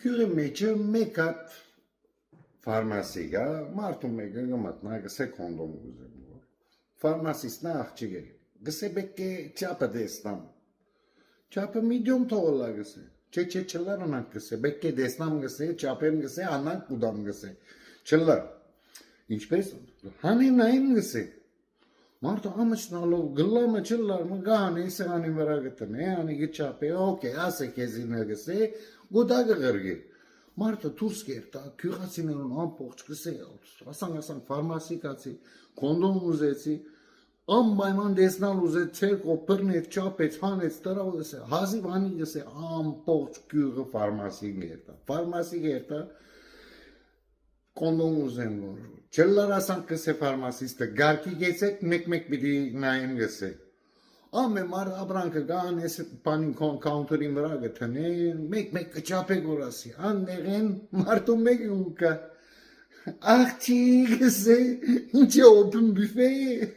Քյուրը մեջը մեկ հատ ֆարմասի գա, մարդու մեկը գմատնա, գսե կոնդոմ ուզեմ։ Ֆարմասիստն աղջիկ է։ Գսե բեկե չափը դեսնամ։ Չափը medium թողոլա գսե։ Չէ, չլարանանք գսե, բեկե դեսնամ գսե, չափեմ գսե, անանք կուդամ գսե։ Չլա։ Ինչպես հանինային գսե։ Մարդը ամճնալով գլամը չլար մգան է սեղանի վրա գտնե, անի գչապե, օքեյ, ասե քեզինը գսե, գուդագը գրգի։ Մարդը դուրս կերտա, քյուղացիներուն ամբողջ գսե, ասան ֆարմասի կացի, կոնդոմ ուզեցի, անպայման դեսնալ ուզեց, ցերկո բռնեց, չափեց, հանեց, դրա գսե, հազիվ անի գսե, ամբողջ քյուղը ֆարմասի կերտա, կոնդոմ ուզեմ որ չլար ասան գսե ֆարմասիստը գարկի գեցեք մեկ պիտի նայեմ գսե ամե մար abranքը գան էս բանին կաունտերին վրա գտնե մեկ կճապեք որ ասի աններեն մարդու մեկ ուկա աղջի գսե ինչ open buffet